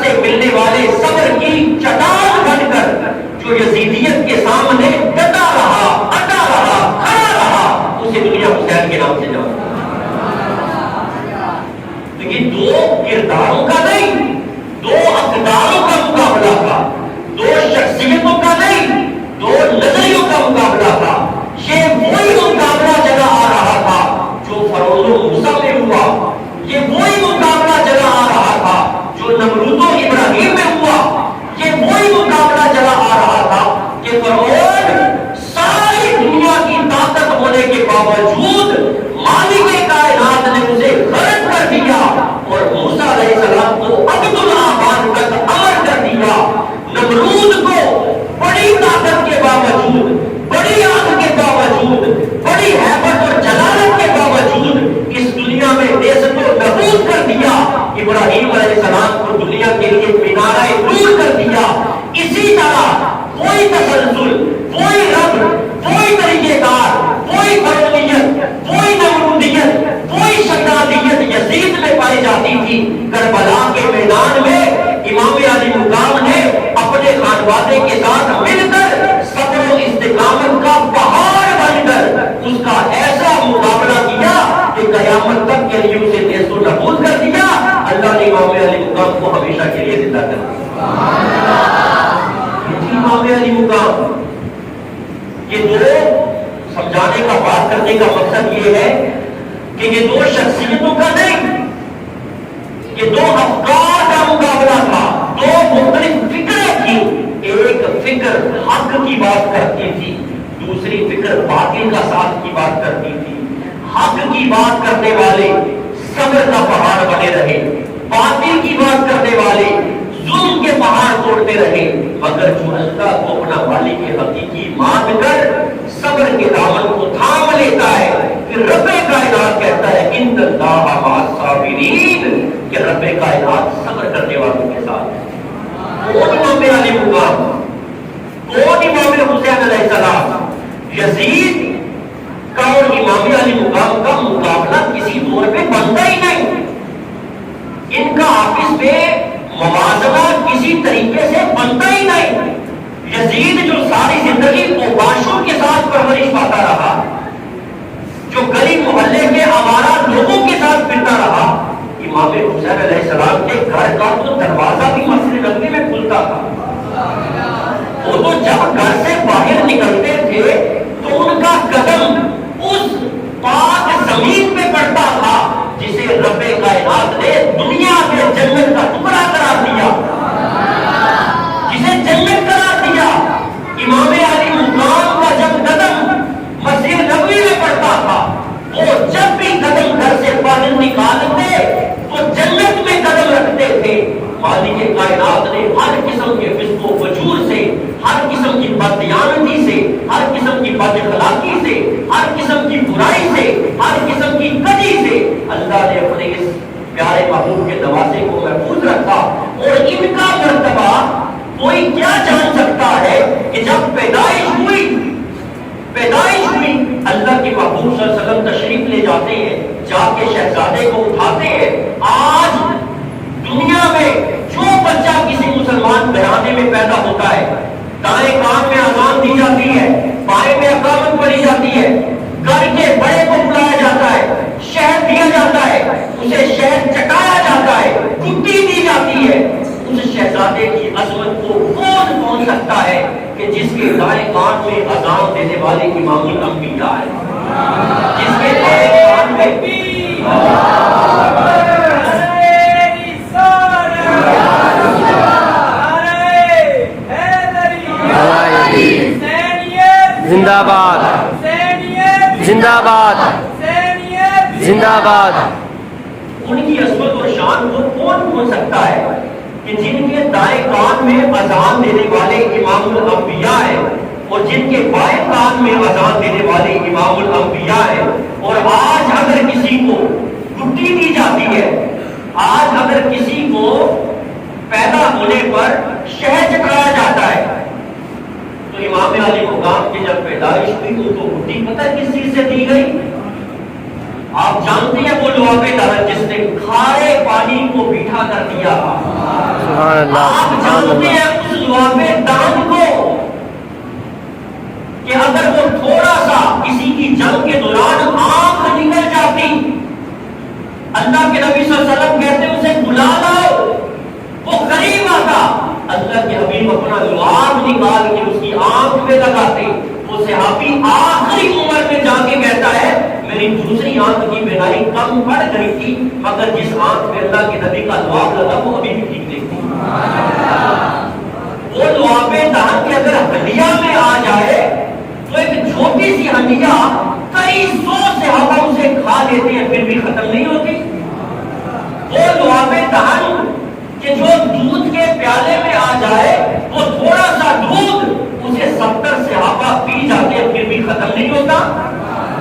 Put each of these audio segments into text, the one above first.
سے ملنے والے صبر کی چٹان بن کر جو یزیدیت کے سامنے ڈٹا رہا، اٹا رہا، کھڑا رہا، اسے دنیا حسین کے نام سے جانتی ہے۔ تو یہ دو کرداروں کا نہیں، دو اقداروں کا مقابلہ تھا، دو شخصیتوں کا نہیں، دو نظریوں کا مقابلہ تھا۔ یہ وہی مقابلہ چلا آ رہا تھا جو فرعون و موسیٰ میں ہوا، یہ وہی مقابلہ چلا آ رہا تھا جو نمرود و ابراہیم میں ہوا، یہ وہی مقابلہ چلا آ رہا تھا کہ فرعون ساری دنیا کی طاقت ہونے کے باوجود مالک کائنات نے اسے غرق کر دیا اور موسیٰ علیہ السلام کو عبد الآباد تک امر کر دیا۔ نمرود کو بڑی طاقت کے باوجود، بڑی آگ کے باوجود، بڑی ہیبت اور جلالت کے باوجود اس دنیا میں نیست و نابود کر دیا۔ ابراہیم علیہ السلام کو دنیا کے لیے مینارہ نور کر دیا۔ اسی طرح کوئی تسلسل، کوئی رب، کوئی طریقہ کار، کوئی فرعونیت، کوئی نمرودیت، کوئی شدادیت یزید میں پائی جاتی تھی، کربلا کے میدان میں امام علی مقام نے اپنے خانوادے کے ساتھ مل کر صبر و استقامت کا پہاڑ بن کر اس کا ایسا مقابلہ کیا کہ قیامت تک کے لیے اسے نیست و نابود کر دیا۔ اللہ نے امام علی مقام کو ہمیشہ کے لیے زندہ کر دیا۔ امام علی مقام، یہ دو سمجھانے کا، بات کرنے کا مقصد یہ ہے کہ یہ دو شخصیتوں کا نہیں، یہ دو افکار کا مقابلہ تھا، دو مختلف فکریں تھیں۔ ایک فکر حق کی بات کرتی تھی، دوسری فکر باطل کا ساتھ کی بات کرتی تھی۔ حق کی بات کرنے والے صبر کا پہاڑ بنے رہے، باطل کی بات کرنے والے ظلم کے پہاڑ توڑتے رہے، مگر جو اللہ کو اپنا مالک حقیقی مان کر صبر کے دامن کو تھام لیتا ہے، پھر رب کائنات کہتا ہے ان اللہ مع الصابرین، کہ رب کائنات صبر کرنے والوں کے ساتھ ہے۔ کون امام علی مقام، کون امام حسین علیہ السلام، یزید کا اور امام علی مقام کا مقابلہ کسی دور پہ بنتا ہی نہیں۔ ان کا آپس میں موازنہ کسی طریقے سے بنتا ہی نہیں۔ یزید جو ساری زندگی اوباشوں کے ساتھ پرورش پاتا رہا، جو گلی محلے کے آوارہ لوگوں کے ساتھ پھرتا رہا، امام حسین علیہ السلام کے گھر کا تو دروازہ بھی مسجد نبوی میں کھلتا تھا۔ وہ تو جب گھر سے باہر نکلتے تھے تو ان کا قدم اس پاک زمین پہ پڑتا تھا جسے رب کائنات نے دنیا میں جنت کا ٹکڑا قرار دیا، جسے جنت قرار دیا۔ امام علی مقام کا جب قدم مسجد نبوی میں پڑتا تھا، وہ جب بھی قدم گھر سے باہر نکالتے تو جنت میں قدم رکھتے تھے۔ مالک کائنات نے ہر قسم کے فسق و فجور سے، ہر قسم کی بددیانتی سے، ہر قسم کی بد اخلاقی سے، ہر قسم کی برائی سے، ہر قسم کی کجی سے اللہ نے اپنے اس پیارے محبوب کے دروازے کو محفوظ رکھا۔ اور ان کا مرتبہ کوئی کیا جان سکتا ہے کہ جب پیدائش ہوئی، اللہ کے محبوب صلی اللہ علیہ وسلم تشریف لے جاتے ہیں، جا کے شہزادے کو اٹھاتے ہیں۔ آج دنیا میں جو بچہ کسی مسلمان گھرانے میں پیدا ہوتا ہے، دائیں کان میں اذان دی جاتی ہے، بائیں میں اقامت پڑھی جاتی ہے، گھر کے بڑے کو بلایا جاتا ہے، شہد دیا جاتا ہے، اسے شہد چٹایا جاتا ہے، ٹٹی دی جاتی ہے۔ اس شہزادے کی عظمت کو کون سکتا ہے کہ جس کے دائیں کان میں اذان دینے والے امام الانبیاء ہے، جس کے دائیں کان میں زندہ باد، زندہ باد، زندہ باد۔ ان کی عظمت اور شان کو کون بھول سکتا ہے کہ جن کے دائیں کان میں اذان دینے والے امام الانبیاء ہیں اور جن کے بائیں کان میں اذان دینے والے امام الانبیاء ہیں۔ اور آج اگر کسی کو گٹی دی جاتی ہے، آج اگر کسی کو پیدا ہونے پر شہد چٹایا جاتا ہے، تو امام علی مقام کی جب پیدائش ہوئی تو گٹی پتہ کس چیز سے دی گئی؟ آپ جانتے ہیں وہ لعاب درج جس نے کھارے پانی کو میٹھا کر دیا، سبحان اللہ، آپ سبحان جانتے اللہ۔ ہیں اس لعاب دہن کو کہ اگر وہ تھوڑا سا کسی کی جنگ کے دوران آنکھ نکل جاتی، اللہ کے نبی صلی اللہ علیہ وسلم کہتے ہیں اسے بلا لاؤ، وہ قریب آتا، اللہ کے حبیب اپنا لعاب نکال کے اس کی آنکھ میں لگاتے، وہ صحابی آخری عمر میں جا کے کہتا ہے میری دوسری آنکھ کی بینائی کم پڑ گئی تھی، مگر جس آنکھ میں اللہ کے نبی کا لعاب لگا وہ ابھی بھی ٹھیک نہیں تھی۔ وہ لعاب دہن کے اگر ہڈیا میں آ جائے تو ایک چھوٹی سی ہڈیا کئی سو صحابہ اسے کھا لیتے ہیں پھر بھی ختم نہیں ہوتی۔ وہ لعاب دہن کہ جو دودھ کے پیالے میں آ جائے وہ تھوڑا سا دودھ اسے 70 صحابہ پی جاتے ہیں پھر بھی ختم نہیں ہوتا۔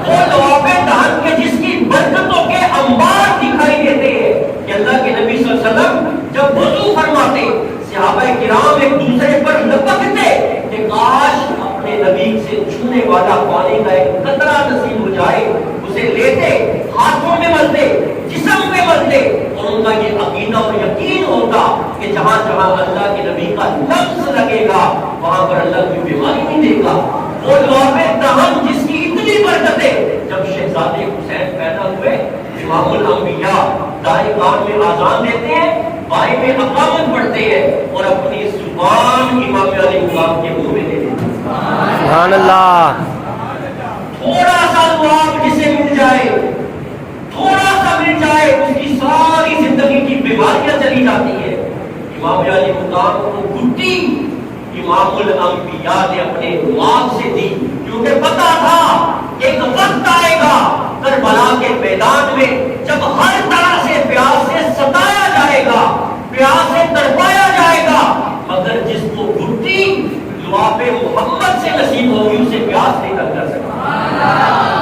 وہ لعاب دہن کے جس کی برکتوں کے انبار دکھائی دیتے ہیں کہ اللہ کے نبی صلی اللہ علیہ وسلم جب وضو فرماتے صحابہ کرام ایک دوسرے پر لپکتے کہ کاش اپنے نبی سے چھونے والا پانی کا ایک قطرہ نصیب ہو جائے، اسے لیتے ہاتھوں میں ملتے جسم پہ ملتے اور ان کا یہ عقیدہ اور یقین ہوتا کہ جہاں جہاں اللہ کے نبی کا لفظ لگے گا وہاں پر اللہ کوئی بیماری نہیں دے گا۔ وہ لعاب دہن جس کی اتنی برکت ہے، جب شہزادے حسین پیدا ہوئے امام الانبیاء دائیں کان میں آذان دیتے ہیں، بائیں میں اقامت پڑھتے ہیں اور اپنی زبان امام علیہ السلام کے منہ میں دے دیتے ہیں۔ سبحان اللہ۔ تھوڑا سا لعاب جسے مل جائے، تھوڑا سا مل جائے، اس کی ساری زندگی کی بیماریاں چلی جاتی ہیں۔ امام علیہ السلام کو گٹی امام الانبیاء نے اپنے ماں سے دی، کیونکہ پتا تھا ایک وقت آئے گا کربلا کے میدان میں جب ہر طرح سے پیاس سے ستایا جائے گا، پیاس سے تڑپایا جائے گا، مگر جس کو گٹی لعاب محمد سے نصیب ہوگی اسے پیاس نہیں کر سکتا۔